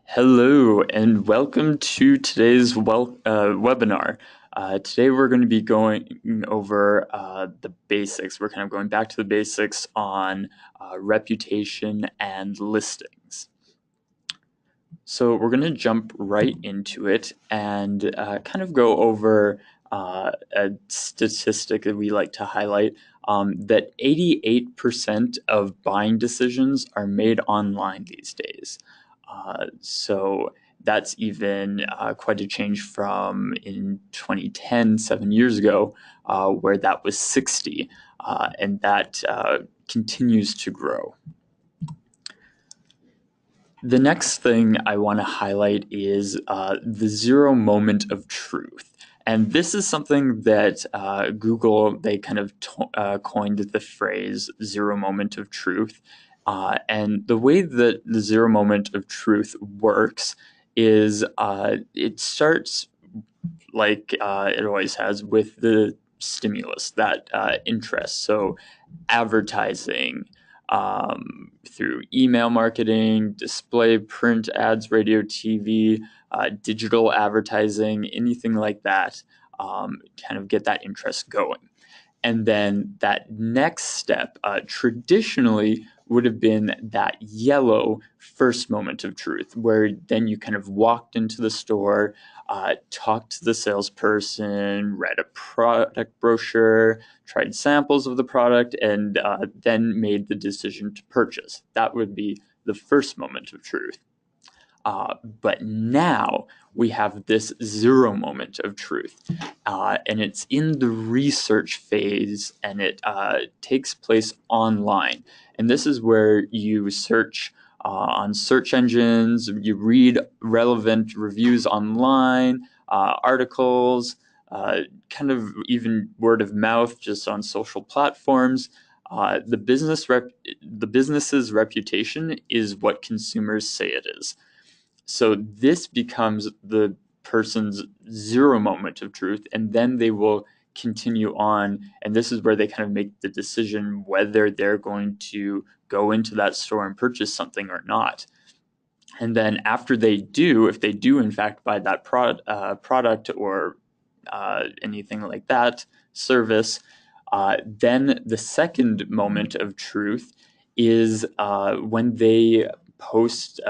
Hello and welcome to today's webinar. Today we're going to be going over the basics. We're kind of going back to the basics on reputation and listings. So we're going to jump right into it and kind of go over a statistic that we like to highlight, that 88% of buying decisions are made online these days. So that's even quite a change from in 2010, 7 years ago, where that was 60, and that continues to grow. The next thing I want to highlight is the zero moment of truth. And this is something that Google, they kind of coined the phrase zero moment of truth. And the way that the zero moment of truth works is it starts like it always has with the stimulus, that interest. So advertising, through email marketing, display, print ads, radio, TV, digital advertising, anything like that, kind of get that interest going. And then that next step traditionally would have been that yellow first moment of truth, where then you kind of walked into the store, talked to the salesperson, read a product brochure, tried samples of the product, and then made the decision to purchase. That would be the first moment of truth. But now we have this zero moment of truth, and it's in the research phase, and it takes place online. And this is where you search on search engines, you read relevant reviews online, articles, kind of even word of mouth just on social platforms. The business's reputation is what consumers say it is. So this becomes the person's zero moment of truth, and then they will continue on. And this is where they kind of make the decision whether they're going to go into that store and purchase something or not. And then after they do, if they do in fact buy that product or anything like that, service, then the second moment of truth is when they post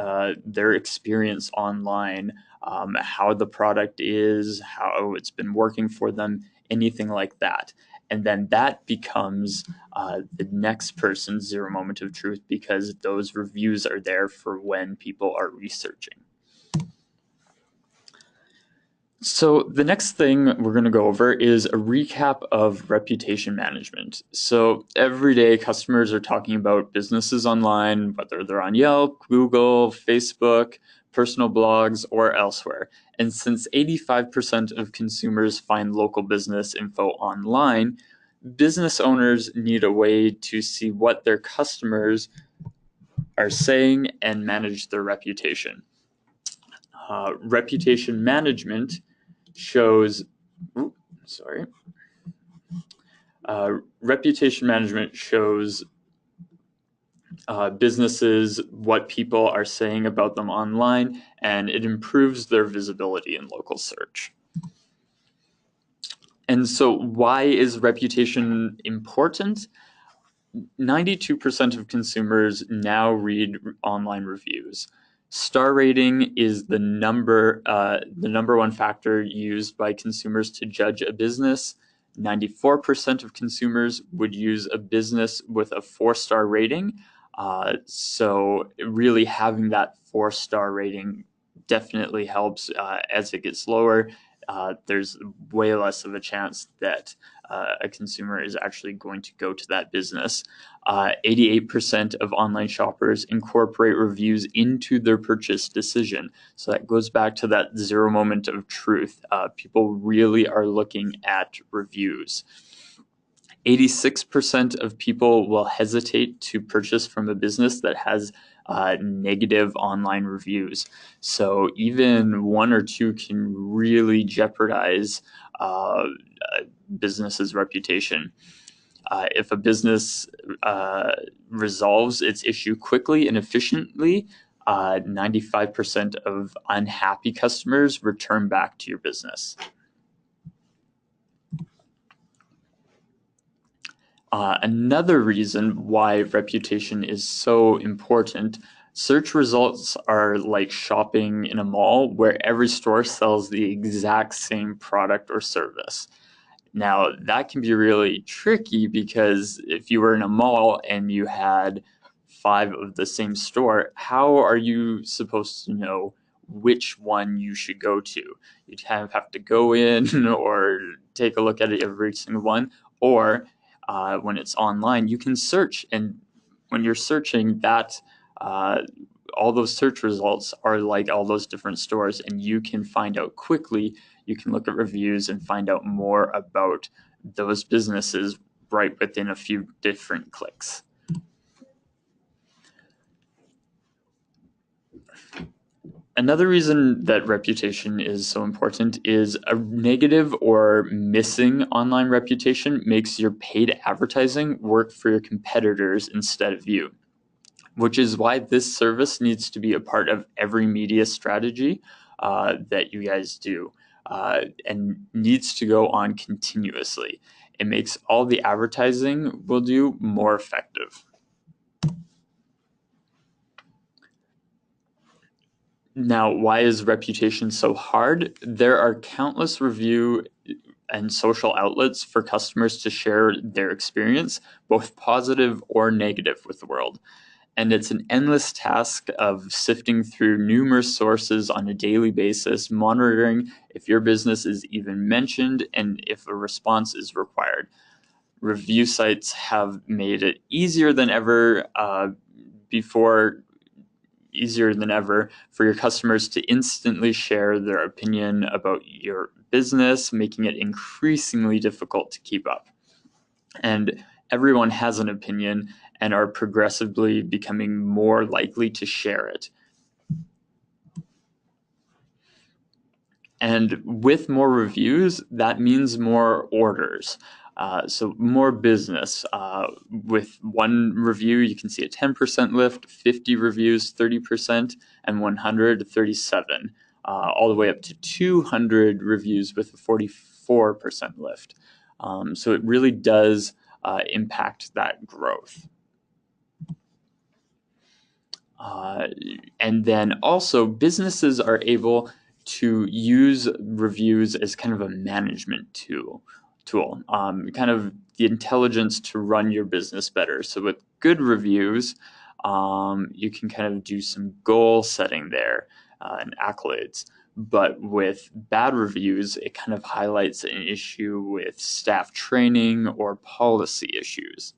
their experience online, how the product is, how it's been working for them, anything like that. And then that becomes the next person's zero moment of truth, because those reviews are there for when people are researching. So the next thing we're going to go over is a recap of reputation management. So every day customers are talking about businesses online, whether they're on Yelp, Google, Facebook, personal blogs, or elsewhere. And since 85% of consumers find local business info online, business owners need a way to see what their customers are saying and manage their reputation. Reputation management shows, reputation management shows businesses what people are saying about them online, and it improves their visibility in local search. And so why is reputation important? 92% of consumers now read online reviews. Star rating is the number one factor used by consumers to judge a business. 94% of consumers would use a business with a 4-star rating. So really having that 4-star rating definitely helps. As it gets lower, there's way less of a chance that a consumer is actually going to go to that business. 88% of online shoppers incorporate reviews into their purchase decision. So that goes back to that zero moment of truth. People really are looking at reviews. 86% of people will hesitate to purchase from a business that has negative online reviews. So even one or two can really jeopardize a business's reputation. If a business resolves its issue quickly and efficiently, 95% of unhappy customers return back to your business. Another reason why reputation is so important, search results are like shopping in a mall where every store sells the exact same product or service. Now, that can be really tricky because if you were in a mall and you had 5 of the same store, how are you supposed to know which one you should go to? You'd kind of have to go in or take a look at every single one, or when it's online, you can search. And when you're searching, uh, all those search results are like all those different stores, and you can find out quickly. You can look at reviews and find out more about those businesses right within a few different clicks. Another reason that reputation is so important is a negative or missing online reputation makes your paid advertising work for your competitors instead of you, which is why this service needs to be a part of every media strategy that you guys do, and needs to go on continuously. It makes all the advertising we'll do more effective. Now, why is reputation so hard? There are countless review and social outlets for customers to share their experience, both positive or negative, with the world. And it's an endless task of sifting through numerous sources on a daily basis, monitoring if your business is even mentioned and if a response is required. Review sites have made it before easier than ever for your customers to instantly share their opinion about your business, making it increasingly difficult to keep up. And everyone has an opinion and are progressively becoming more likely to share it. And with more reviews, that means more orders. So more business. With one review, you can see a 10% lift, 50 reviews, 30%, and 100, 37, all the way up to 200 reviews with a 44% lift. So it really does impact that growth. And then also, businesses are able to use reviews as kind of a management tool, kind of the intelligence to run your business better. So with good reviews, you can kind of do some goal setting there and accolades. But with bad reviews, it kind of highlights an issue with staff training or policy issues.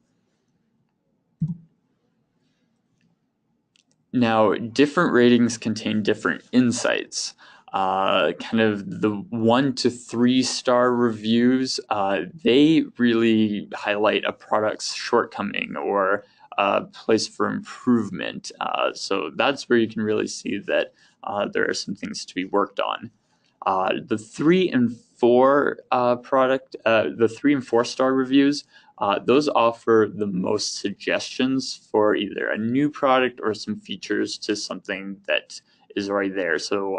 Now, different ratings contain different insights. Kind of the 1 to 3 star reviews, they really highlight a product's shortcoming or a place for improvement. So that's where you can really see that there are some things to be worked on. The 3 and 4 star reviews, those offer the most suggestions for either a new product or some features to something that is already there. So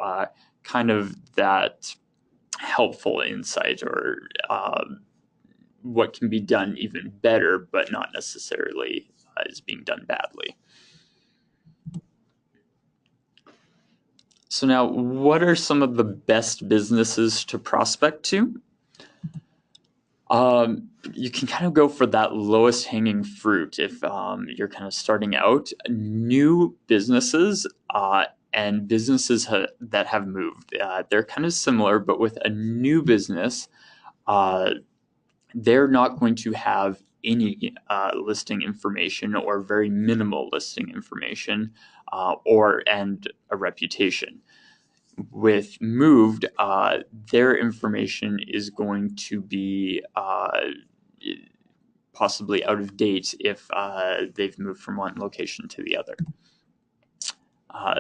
kind of that helpful insight or what can be done even better, but not necessarily is being done badly. So now, what are some of the best businesses to prospect to? You can kind of go for that lowest hanging fruit if you're kind of starting out. New businesses and businesses that have moved, they're kind of similar, but with a new business, they're not going to have any listing information or very minimal listing information and a reputation. With moved, their information is going to be possibly out of date if they've moved from one location to the other.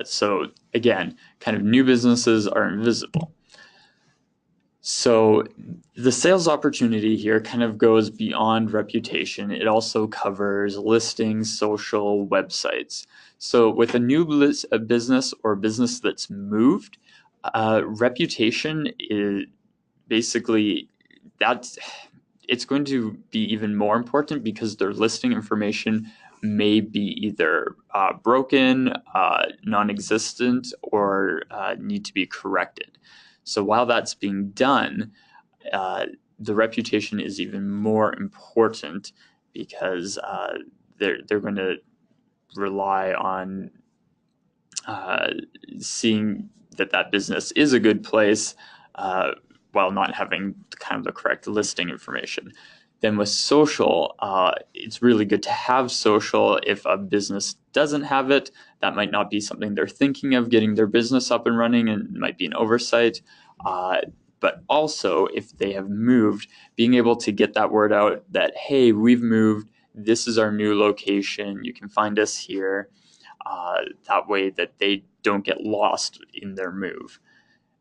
So again, kind of new businesses are invisible. So the sales opportunity here kind of goes beyond reputation. It also covers listings, social, websites. So with a new a business or business that's moved, reputation is basically that's it's going to be even more important because their listing information may be either broken, non-existent, or need to be corrected. So while that's being done, uh, the reputation is even more important because they're going to rely on uh, seeing that that business is a good place uh, while not having kind of the correct listing information. Then with social, it's really good to have social. If a business doesn't have it, that might not be something they're thinking of getting their business up and running, and might be an oversight. Uh, but also, if they have moved, being able to get that word out that, hey, we've moved, this is our new location, you can find us here, that way that they don't get lost in their move.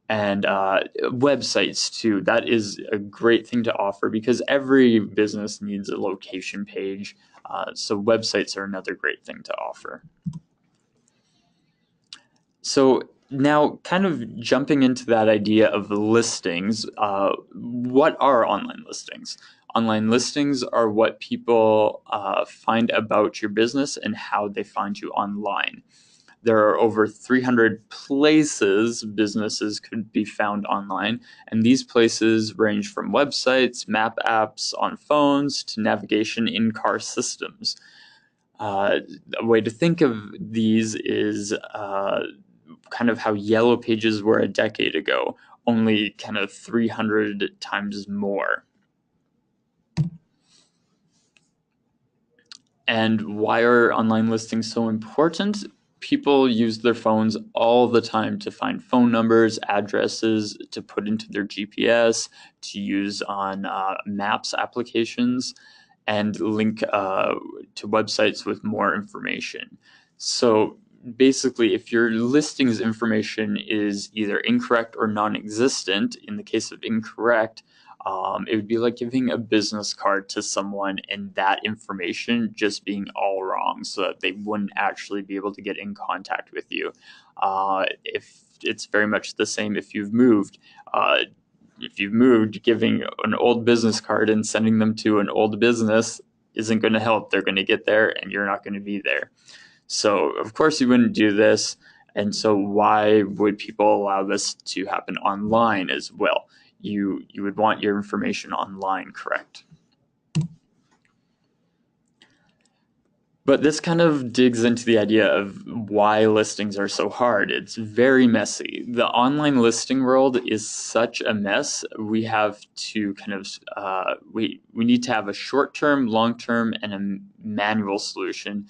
And websites too, that is a great thing to offer because every business needs a location page. So websites are another great thing to offer. So now, kind of jumping into that idea of listings, what are online listings? Online listings are what people find about your business and how they find you online. There are over 300 places businesses could be found online, and these places range from websites, map apps on phones, to navigation in-car systems. A way to think of these is kind of how yellow pages were a decade ago, only kind of 300 times more. And why are online listings so important? People use their phones all the time to find phone numbers, addresses, to put into their GPS, to use on maps applications, and link to websites with more information. So basically, if your listings information is either incorrect or non-existent, in the case of incorrect, it would be like giving a business card to someone and that information just being all wrong so that they wouldn't actually be able to get in contact with you. If it's very much the same if you've moved. Giving an old business card and sending them to an old business isn't going to help. They're going to get there and you're not going to be there. So, of course, you wouldn't do this. And so, why would people allow this to happen online as well? You would want your information online, correct? But this kind of digs into the idea of why listings are so hard. It's very messy. The online listing world is such a mess. We have to kind of we need to have a short term, long term, and a manual solution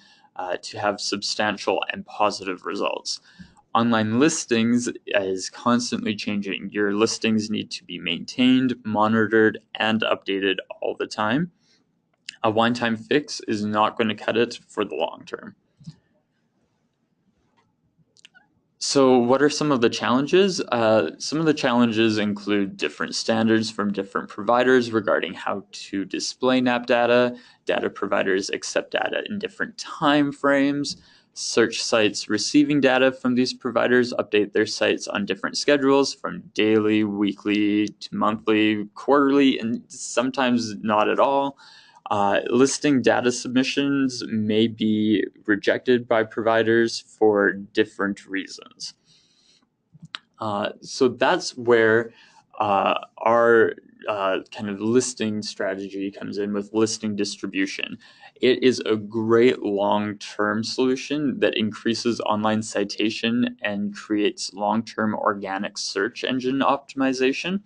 to have substantial and positive results. Online listings is constantly changing. Your listings need to be maintained, monitored, and updated all the time. A one-time fix is not going to cut it for the long term. So what are some of the challenges? Some of the challenges include different standards from different providers regarding how to display NAP data. Data providers accept data in different time frames. Search sites receiving data from these providers update their sites on different schedules from daily, weekly to monthly, quarterly, and sometimes not at all. Listing data submissions may be rejected by providers for different reasons. So that's where our kind of listing strategy comes in with listing distribution. It is a great long-term solution that increases online citation and creates long-term organic search engine optimization.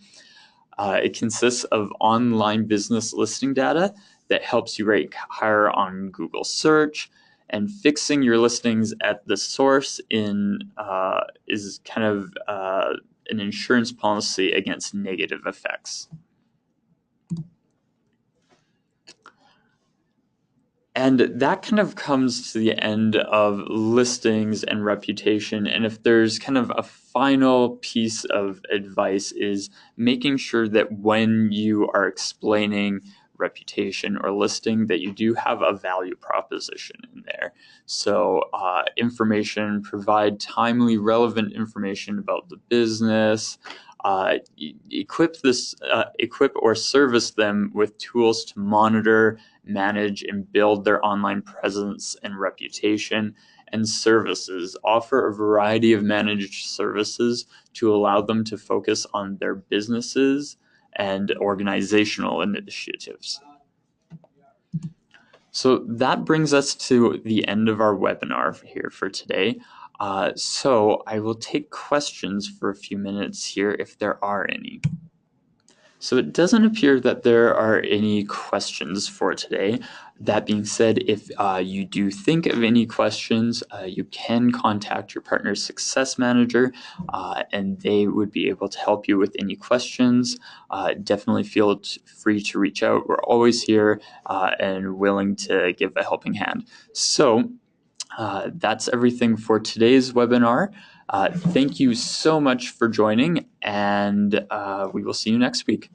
It consists of online business listing data that helps you rank higher on Google search, and fixing your listings at the source is kind of an insurance policy against negative effects. And that kind of comes to the end of listings and reputation. And if there's kind of a final piece of advice is making sure that when you are explaining reputation or listing that you do have a value proposition in there. So provide timely, relevant information about the business. Equip or service them with tools to monitor, manage, and build their online presence and reputation. And services offer a variety of managed services to allow them to focus on their businesses and organizational initiatives. So that brings us to the end of our webinar here for today. So I will take questions for a few minutes here if there are any. So it doesn't appear that there are any questions for today. That being said, if you do think of any questions, you can contact your partner success manager and they would be able to help you with any questions. Definitely feel free to reach out. We're always here and willing to give a helping hand. So that's everything for today's webinar. Thank you so much for joining, and we will see you next week.